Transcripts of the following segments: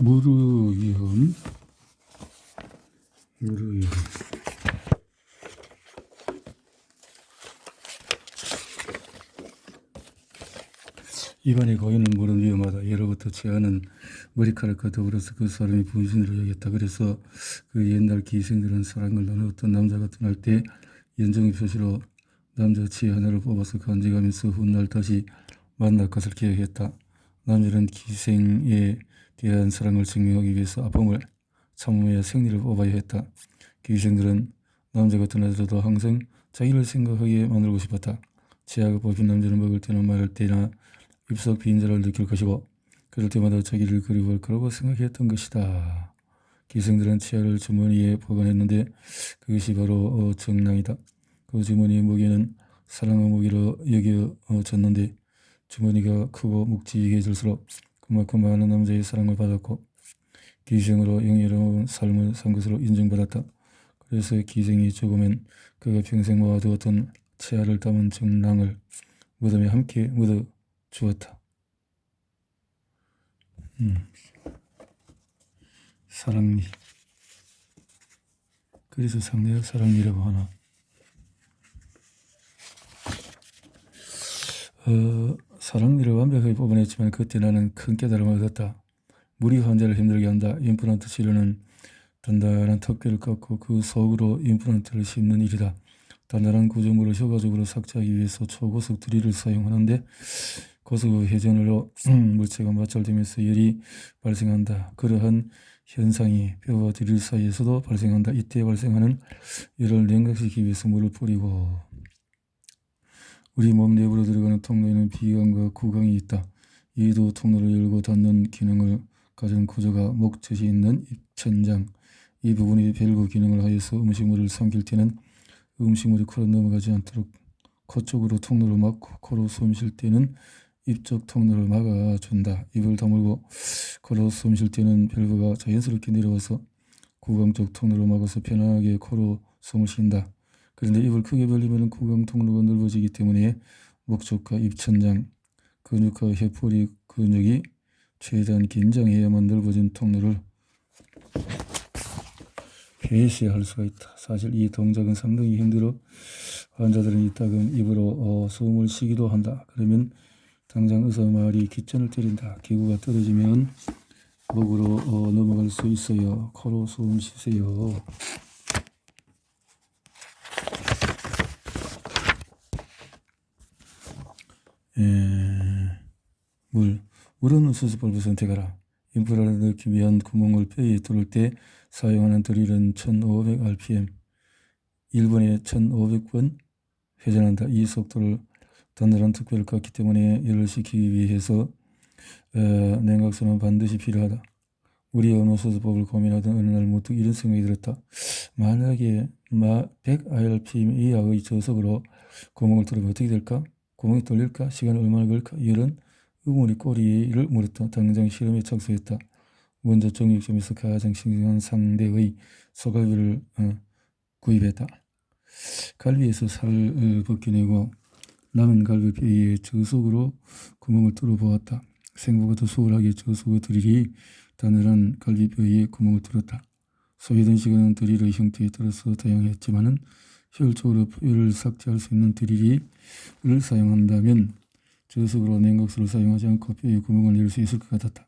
무르위험. 입안에 고이는 물은 위험하다. 예로부터 취하는 머리카락과 더불어서 그 사람이 분신으로 여겼다. 그래서 그 옛날 기생들은 사랑을 나누 어떤 남자가 떠날 때 연정의 표시로 남자 치 하나를 뽑아서 간직하면서 훗날 다시 만날 것을 기약했다. 남자는 기생에 대한 사랑을 증명하기 위해서 아픔을 참으며 생리를 뽑아야 했다. 기생들은 남자가 떠나더라도 항상 자기를 생각하게 만들고 싶었다. 치아가 뽑힌 남자는 먹을 때나 말할 때나 입속 빈자를 느낄 것이고 그럴 때마다 자기를 그리워할 거라고 생각했던 것이다. 기생들은 치아를 주머니에 보관했는데 그것이 바로 정랑이다. 그 주머니의 무게는 사랑의 무게로 여겨졌는데 주머니가 크고 묵직해질수록 그만큼 많은 남자의 사랑을 받았고 기생으로 영예로운 삶을 산 것으로 인정받았다. 그래서 기생이 죽으면 그가 평생 모아두었던 치아를 담은 정랑을 무덤에 함께 묻어 주었다. 사랑니. 그래서 상대가 사랑니라고 하나. 사랑니를 완벽하게 뽑아냈지만 그때 나는 큰 깨달음을 얻었다. 물이 환자를 힘들게 한다. 임플란트 치료는 단단한 턱뼈를 깎고 그 속으로 임플란트를 심는 일이다. 단단한 구조물을 효과적으로 삭제하기 위해서 초고속 드릴을 사용하는데 고속 회전으로 물체가 마찰되면서 열이 발생한다. 그러한 현상이 뼈와 드릴 사이에서도 발생한다. 이때 발생하는 열을 냉각시키기 위해서 물을 뿌리고 우리 몸 내부로 들어가는 통로에는 비강과 구강이 있다. 이 두 통로를 열고 닫는 기능을 가진 구조가 목젖이 있는 입천장. 이 부분이 밸브 기능을 하여서 음식물을 삼킬 때는 음식물이 코로 넘어가지 않도록 코 쪽으로 통로를 막고 코로 숨 쉴 때는 입 쪽 통로를 막아준다. 입을 다물고 코로 숨 쉴 때는 밸브가 자연스럽게 내려와서 구강 쪽 통로를 막아서 편하게 코로 숨을 쉰다. 그런데 입을 크게 벌리면 구강 통로가 넓어지기 때문에 목젖과 입천장 근육과 해포리 근육이 최대한 긴장해야만 넓어진 통로를 폐쇄할 수가 있다. 사실 이 동작은 상당히 힘들어 환자들은 이따금 입으로 숨을 쉬기도 한다. 그러면 당장 의사 말이 기천을 때린다. 기구가 떨어지면 목으로 넘어갈 수 있어요. 코로 숨 쉬세요. 물은 수습법을 선택하라. 인프라를 넣기 위한 구멍을 뼈에 뚫을 때 사용하는 드릴은 1500rpm, 1분에 1500번 회전한다. 이 속도를 단단한 턱뼈를 깎기 때문에 열을 식히기 위해서 냉각수는 반드시 필요하다. 우리 언어 수습법을 고민하던 어느 날 문득 이런 생각이 들었다. 만약에 100rpm 이하의 저속으로 구멍을 뚫으면 어떻게 될까? 구멍이 뚫릴까? 시간이 얼마나 걸릴까? 이런 의문이 꼬리를 물었다. 당장 실험에 착수했다. 먼저 정육점에서 가장 싱싱한 상대의 소갈비를 구입했다. 갈비에서 살을 벗겨내고 남은 갈비뼈에 저속으로 구멍을 뚫어 보았다. 생보가 더 수월하게 저속의 드릴이 단단한 갈비뼈에 구멍을 뚫었다. 소요된 시간은 드릴의 형태에 따라서 다양했지만은 효율적으로 뼈를 삭제할 수 있는 드릴을 사용한다면 저속으로 냉각수를 사용하지 않고 뼈에 구멍을 낼 수 있을 것 같았다.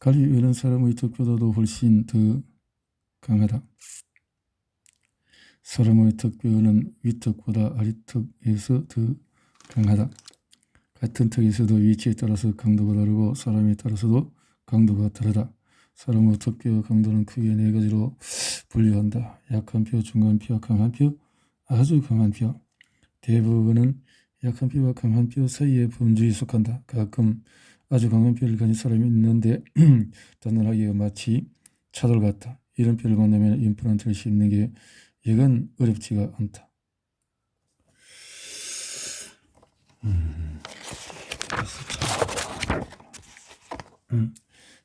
갈비뼈는 사람의 턱뼈보다도 훨씬 더 강하다. 사람의 턱뼈는 윗턱보다 아랫턱에서 더 강하다. 같은 턱에서도 위치에 따라서 강도가 다르고 사람에 따라서도 강도가 다르다. 사람의 턱뼈 강도는 크게 네 가지로 분류한다. 약한 뼈, 중간 뼈, 강한 뼈, 아주 강한 뼈. 대부분은 약한 뼈와 강한 뼈 사이의 범주에 속한다. 가끔 아주 강한 뼈를 가진 사람이 있는데 단단하게 마치 차돌 같다. 이런 뼈를 만나면 임플란트를 심는 게 여간 어렵지가 않다.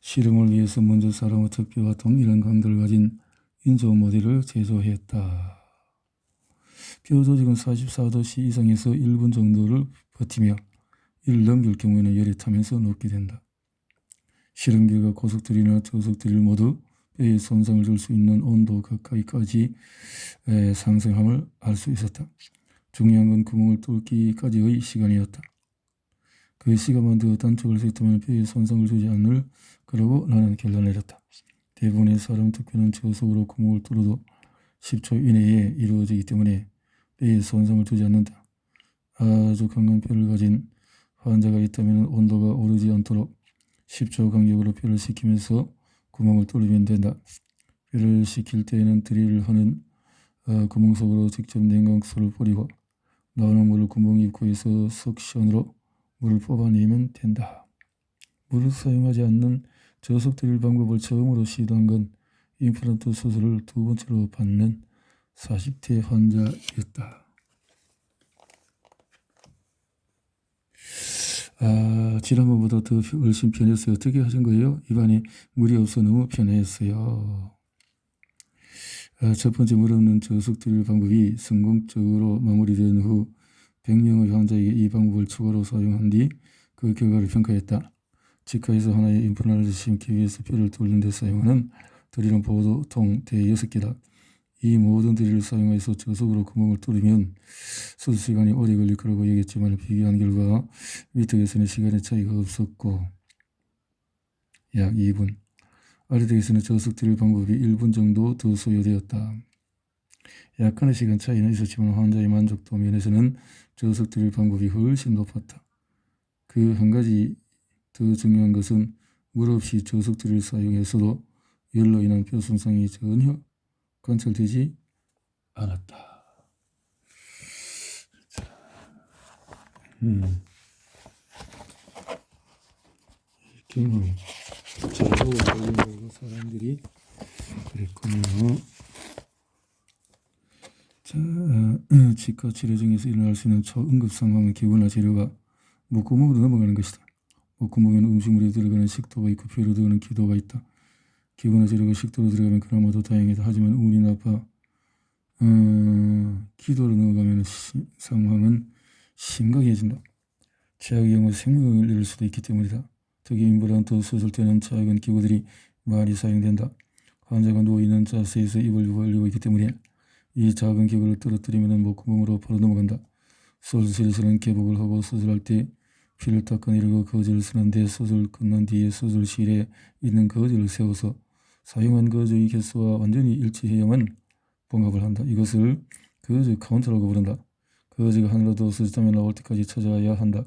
실험을 위해서 먼저 사람의 턱뼈와 동일한 강도를 가진 인조 모델을 제조했다. 뼈 조직은 44도씨 이상에서 1분 정도를 버티며 이를 넘길 경우에는 열이 타면서 녹게 된다. 실험 결과 고속들이나 저속들이 모두 폐에 손상을 줄 수 있는 온도 가까이까지 상승함을 알 수 있었다. 중요한 건 구멍을 뚫기까지의 시간이었다. 그 시간만 더 단축할 수 있다면 폐에 손상을 주지 않을 거라고 나는 결론을 내렸다. 대부분의 사람 투표는 저속으로 구멍을 뚫어도 10초 이내에 이루어지기 때문에 폐에 손상을 주지 않는다. 아주 강한 뼈를 가진 환자가 있다면 온도가 오르지 않도록 10초 간격으로 뼈를 식히면서 구멍을 뚫으면 된다. 뼈를 식힐 때에는 드릴을 하는 구멍 속으로 직접 냉각수를 뿌리고 나오는 물을 구멍 입구에서 석션으로 물을 뽑아내면 된다. 물을 사용하지 않는 저속 드릴 방법을 처음으로 시도한 건 임플란트 수술을 두 번째로 받는 40대 환자였다. 지난번보다 더 훨씬 편했어요. 어떻게 하신 거예요? 입안에 물이 없어 너무 편했어요. 첫 번째 물 없는 저속 드릴 방법이 성공적으로 마무리된 후 100명의 환자에게 이 방법을 추가로 사용한 뒤 그 결과를 평가했다. 치과에서 하나의 임플란트를 심기 위해서 뼈를 뚫는 데 사용하는 드릴은 보통 대여섯 개다. 이 모든 드릴을 사용해서 저속으로 구멍을 뚫으면 수술 시간이 오래 걸릴 거라고 얘기했지만 비교한 결과 위턱에서는 시간의 차이가 없었고 약 2분, 아래턱에서는 저속 드릴 방법이 1분 정도 더 소요되었다. 약간의 시간 차이는 있었지만 환자의 만족도 면에서는 저속 드릴 방법이 훨씬 높았다. 그 한 가지 더 중요한 것은 물 없이 저속 드릴 사용해서도 열로 인한 뼈 손상이 전혀 관찰되지 않았다. 경험이 제로 걸린 사람들이 그랬군요. 자, 치과 치료 중에서 일어날 수 있는 초응급 상황은 기구나 재료가 목구멍으로 넘어가는 것이다. 목구멍에는 음식물이 들어가는 식도가 있고 폐로 들어가는 기도가 있다. 기구나 재료가 식도로 들어가면 그나마 더 다행이다. 하지만 운이 나빠 기도로 넘어가면 상황은 심각해진다. 최악의 경우 생명을 잃을 수도 있기 때문이다. 특히 임플란트 수술 때는 작은 기구들이 많이 사용된다. 환자가 누워있는 자세에서 입을 벌리고 있기 때문에 이 작은 기구를 떨어뜨리면 목구멍으로 바로 넘어간다. 수술실에서는 개복을 하고 수술할 때 피를 닦아내리고 거즈를 쓰는데 수술 끝난 뒤에 수술실에 있는 거즈를 세워서 사용한 거즈의 개수와 완전히 일치해야만 봉합을 한다. 이것을 거즈 카운트라고 부른다. 거즈가 하나라도 수술장에 나올 때까지 찾아야 한다.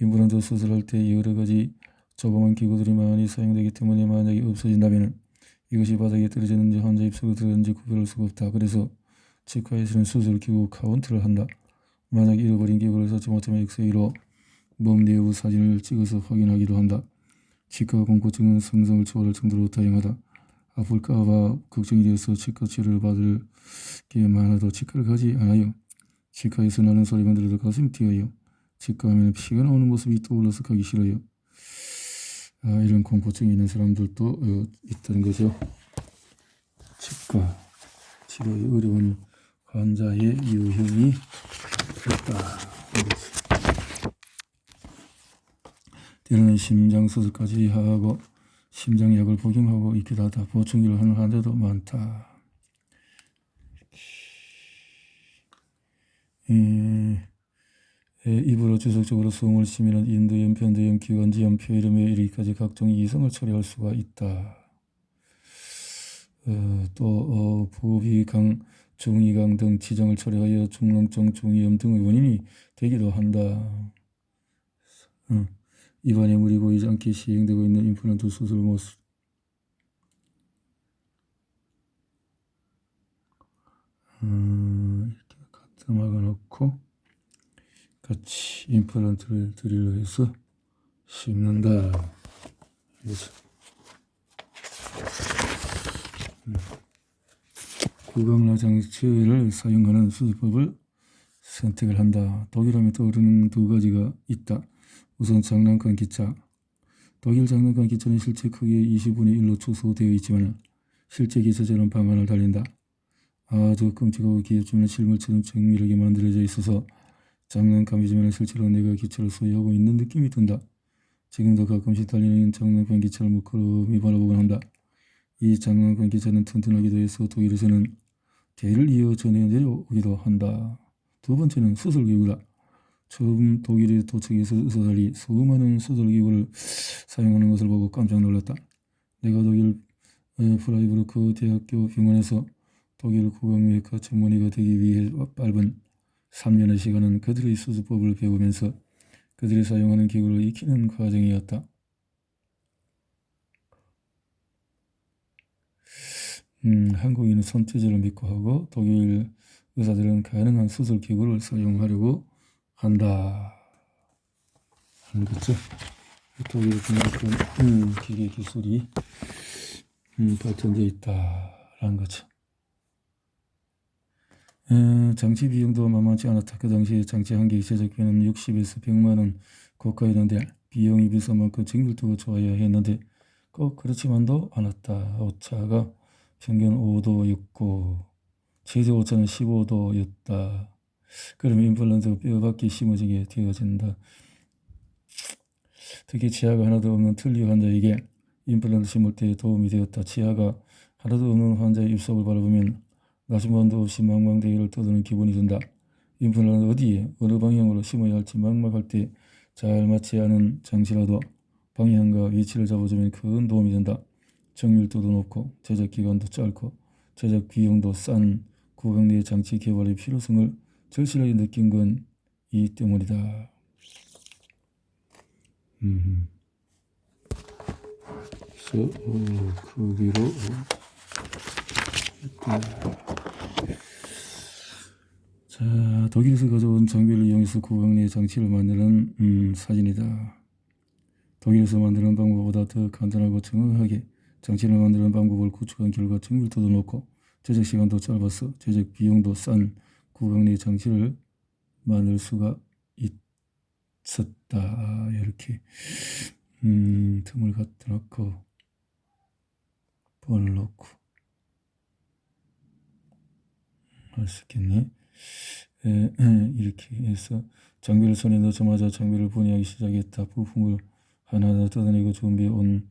임플란트 수술할 때 여러 가지 조그만 기구들이 많이 사용되기 때문에 만약에 없어진다면 이것이 바닥에 떨어지는지 환자 입속으로 들어가는지 구별할 수가 없다. 그래서 치과에서는 수술 기구 카운트를 한다. 만약 잃어버린 기구를 찾지 못하면 엑스레이로 몸 내부 사진을 찍어서 확인하기도 한다. 치과 공포증은 상상을 초월할 정도로 다양하다. 아플까봐 걱정이 되어서 치과 치료를 받을 게 많아도 치과를 가지 않아요. 치과에서 나는 소리만 들어도 가슴이 뛰어요. 치과 하면 피가 나오는 모습이 떠올라서 가기 싫어요. 이런 공포증이 있는 사람들도 있다는 거죠. 치과 치료에 어려운 환자의 유형이 있다. 때로는 심장 수술까지 하고 심장약을 복용하고 있기도 하다. 보충기를 하는 환자도 많다. 입으로 지속적으로 숨을 쉬면 인두염, 변두염, 기관지염, 폐렴에 이르기까지 각종 이성을 초래할 수가 있다. 또 부비강, 중이강 등 지장을 초래하여 중농증, 중이염 등의 원인이 되기도 한다. 입안에 물이 고이지 않게 시행되고 있는 임플란트 수술 모습. 이렇게 갖다 막아놓고 같이 임플란트를 드릴로 해서 심는다. 구강라 장치를 사용하는 수술법을 선택을 한다. 독일하면 떠오르는 두 가지가 있다. 우선 장난감 기차. 독일 장난감 기차는 실제 크기의 20분의 1로 축소되어 있지만 실제 기차처럼 방안을 달린다. 아주 끔찍하고 귀엽지만 실물처럼 정밀하게 만들어져 있어서 장난감이지만 실제로 내가 기차를 소유하고 있는 느낌이 든다. 지금도 가끔씩 달리는 장난감 기차를 물끄러미 바라보곤 한다. 이 장난감 기차는 튼튼하기도 해서 독일에서는 대를 이어 전해 내려오기도 한다. 두 번째는 수술기구다. 처음 독일에 도착해서 의사들이 수많은 수술기구를 사용하는 것을 보고 깜짝 놀랐다. 내가 독일 프라이부르크 대학교 병원에서 독일 구강외과 전문의가 되기 위해 짧은 3년의 시간은 그들의 수술법을 배우면서 그들이 사용하는 기구를 익히는 과정이었다. 한국인은 손재주를 믿고 하고 독일 의사들은 가능한 수술 기구를 사용하려고 한다. 알겠죠? 독일 그만큼 기계 기술이 발전되어 있다라는 거죠. 장치 비용도 만만치 않았다. 그 당시에 장치 한 개 제작비는 60에서 100만 원 고가였는데 비용이 비싼 만큼 정밀도가 좋아야 했는데 꼭 그렇지만도 않았다. 오차가 평균 5도였고 최저 오차는 15도였다. 그러면 임플란트가 뼈밖에 심어지게 되어진다. 특히 치아가 하나도 없는 틀니 환자에게 임플란트 심을 때 도움이 되었다. 치아가 하나도 없는 환자의 입속을 바라보면 나중반도 없이 망망대해를 떠도는 기분이 든다. 임플란트 어디에 어느 방향으로 심어야 할지 막막할 때 잘 맞지 않은 장치라도 방향과 위치를 잡아주면 큰 도움이 된다. 정밀도도 높고 제작 기간도 짧고 제작 비용도 싼 구강내 장치 개발의 필요성을 절실하게 느낀 건 이 때문이다. 그래서 크기로 자, 독일에서 가져온 장비를 이용해서 구강내 장치를 만드는 사진이다. 독일에서 만드는 방법보다 더 간단하고 정확하게 장치를 만드는 방법을 구축한 결과 정밀도도 높고 제작 시간도 짧아서 제작 비용도 싼 구강내 장치를 만들 수가 있었다. 이렇게 틈을 갖다 놓고 번을 넣고 할 수 있겠네. 이렇게 해서 장비를 손에 넣자마자 장비를 분해하기 시작했다. 부품을 하나하나 뜯어내고 준비해온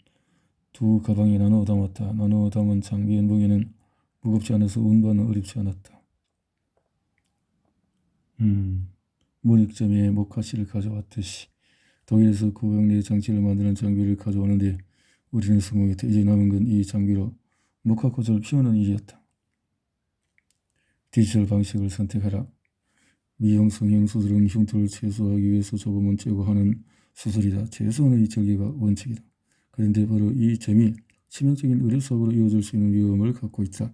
두 가방에 나누어 담았다. 나누어 담은 장비의 무게는 무겁지 않아서 운반은 어렵지 않았다. 문익점에 목화씨를 가져왔듯이 독일에서 구강내 장치를 만드는 장비를 가져오는데 우리는 성공했다. 이제 남은 건 이 장비로 목화꽃을 피우는 일이었다. 디지털 방식을 선택하라. 미용 성형 수술은 흉터를 최소화하기 위해서 조금은 째고 하는 수술이다. 최소한의 절개가 원칙이다. 그런데 바로 이 점이 치명적인 의료사고로 이어질 수 있는 위험을 갖고 있다.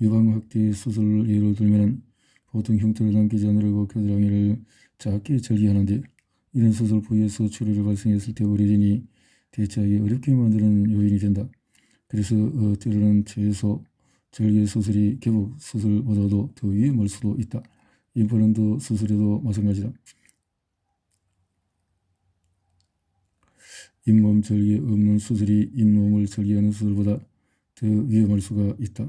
유방확대 수술을 예로 들면 보통 흉터를 남기지 않으려고 겨드랑이를 작게 절개하는데 이런 수술 부위에서 출혈이 발생했을 때 의료진이 대처하기 어렵게 만드는 요인이 된다. 그래서 때로는 최소 절개 수술이 개복 수술보다도 더 위험할 수도 있다. 임플란트 수술에도 마찬가지다. 잇몸 절개 없는 수술이 잇몸을 절개하는 수술보다 더 위험할 수가 있다.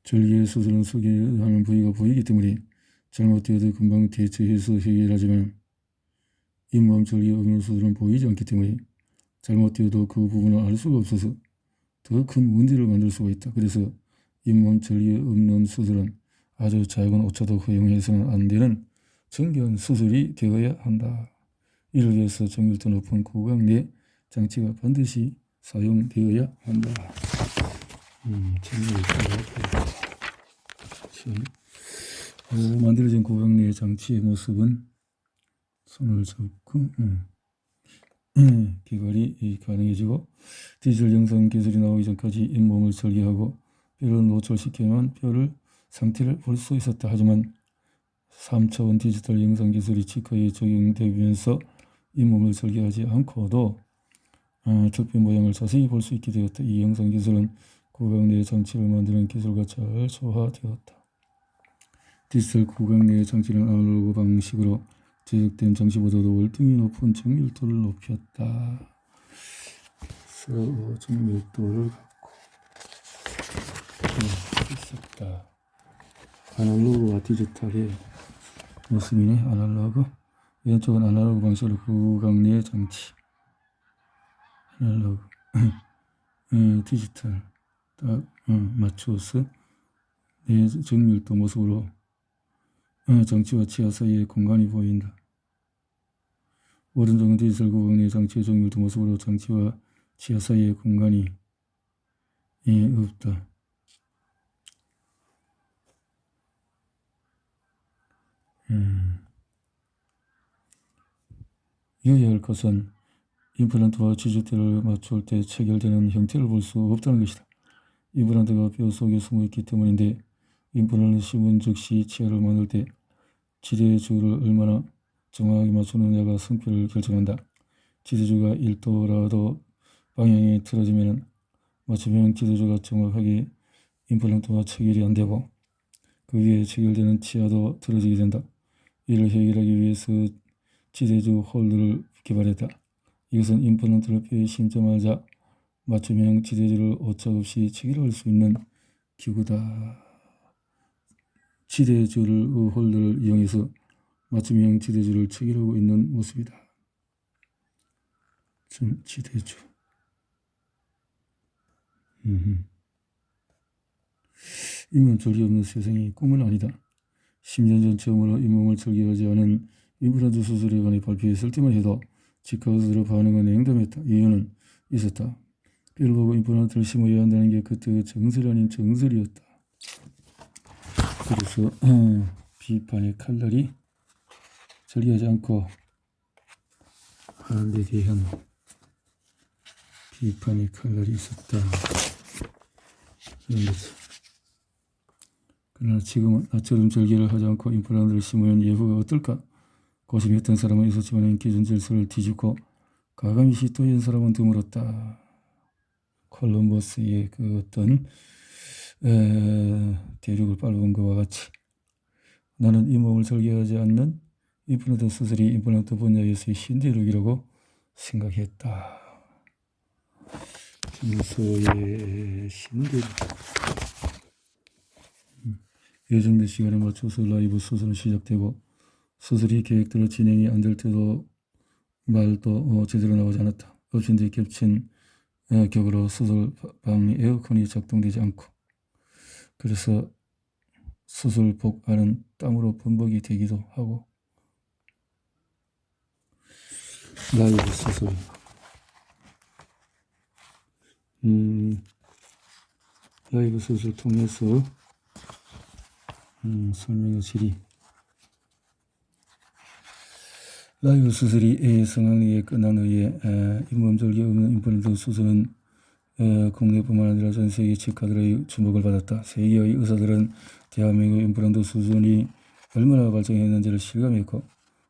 절개 수술은 소개하는 부위가 보이기 때문에 잘못되어도 금방 대처해서 해결하지만 잇몸 절개 없는 수술은 보이지 않기 때문에 잘못되어도 그 부분을 알 수가 없어서 더 큰 문제를 만들 수가 있다. 그래서 잇몸 절개 없는 수술은 아주 작은 오차도 허용해서는 안 되는 정교한 수술이 되어야 한다. 이를 위해서 정밀도 높은 구강내 장치가 반드시 사용되어야 한다. 만들어진 구강내 장치의 모습은 손을 잡고 개발이 가능해지고 디지털 영상 기술이 나오기 전까지 잇몸을 절개하고 뼈를 노출시켜야만 뼈를 상태를 볼 수 있었다. 하지만 3차원 디지털 영상 기술이 치과에 적용되면서 잇몸을 절개하지 않고도 턱뼈 모양을 자세히 볼 수 있게 되었다. 이 영상 기술은 구강내 장치를 만드는 기술과 잘 조화되었다. 디지털 구강내 장치는 아날로그 방식으로 제작된 장치보다도 월등히 높은 정밀도를 높였다. 그래서 정밀도를 갖고 있었다. 아날로그와 디지털의 모습이네. 아날로그. 왼쪽은 아날로그 방식으로 구강 내 장치. 아날로그. 디지털. 딱 맞추어서 내 정밀도 모습으로 장치와 지하 사이의 공간이 보인다. 오른쪽은 디지털 구강 내 장치의 정밀도 모습으로 장치와 지하 사이의 공간이 없다. 유의할 것은 임플란트와 치주대를 맞출 때 체결되는 형태를 볼 수 없다는 것이다. 임플란트가 뼈 속에 숨어 있기 때문인데 임플란트를 심은 즉시 치아를 만들 때 지대주를 얼마나 정확하게 맞추느냐가 성패를 결정한다. 지대주가 1도라도 방향이 틀어지면 맞춤형 지대주가 정확하게 임플란트와 체결이 안 되고 그 위에 체결되는 치아도 틀어지게 된다. 이를 해결하기 위해서 지대주 홀더를 개발했다. 이것은 임플란트를 뼈에 심자마자 맞춤형 지대주를 오차없이 체결할 수 있는 기구다. 지대주를 홀더를 이용해서 맞춤형 지대주를 체결하고 있는 모습이다. 지대주. 잇몸 절개 없는 세상이 꿈은 아니다. 10년 전 처음으로 잇몸을 절개하지 않은 임플란트 수술에 관해 발표했을 때만 해도 치과 의사들의 반응은 냉담했다. 이유는 있었다. 뼈를 보고 임플란트를 심어야 한다는 게 그때의 정설이 아닌 정설이었다. 그래서 비판의 칼날이 절개하지 않고 하는 데 대한 비판의 칼날이 있었다. 그런 거지. 그러나 지금은 나처럼 절개를 하지 않고 임플란트를 심으면 예후가 어떨까 고심했던 사람은 있었지만 기존 질서를 뒤집고 과감히 시도한 사람은 드물었다. 콜럼버스의 그 어떤 대륙을 밟은 것과 같이 나는 잇몸을 절개하지 않는 임플란트 수술이 임플란트 분야에서의 신대륙이라고 생각했다. 평소의 신대륙. 예정된 시간에 맞춰서 라이브 수술은 시작되고 수술이 계획대로 진행이 안 될 때도 말도 제대로 나오지 않았다. 엎친 데 겹친 격으로 수술방 에어컨이 작동되지 않고 그래서 수술복 안은 땀으로 범벅이 되기도 하고 라이브 수술 라이브 수술 통해서 설명의 질이 라이브 수술이 성황리에 끝난 후에 잇몸 절개 없는 임플란트 수술은 국내뿐만 아니라 전 세계 치과들의 주목을 받았다. 세계의 의사들은 대한민국 임플란트 수준이 얼마나 발전했는지를 실감했고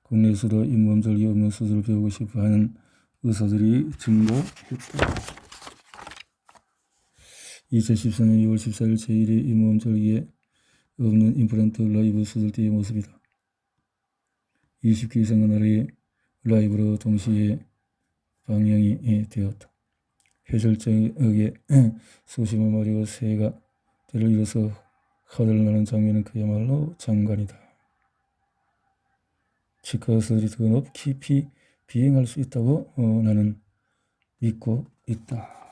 국내에서도 잇몸 절개 없는 수술을 배우고 싶어하는 의사들이 증가했다. 2014년 2월 14일 제1회 잇몸 절개 없는 임플란트 라이브 수술대의 모습이다. 20개 이상의 나라에 라이브로 동시에 방영이 되었다. 해절적에 수십만 마리의 새가 대를 이뤄서 화를 나는 장면은 그야말로 장관이다. 치과 의사들이 더 높이 비행할 수 있다고 나는 믿고 있다.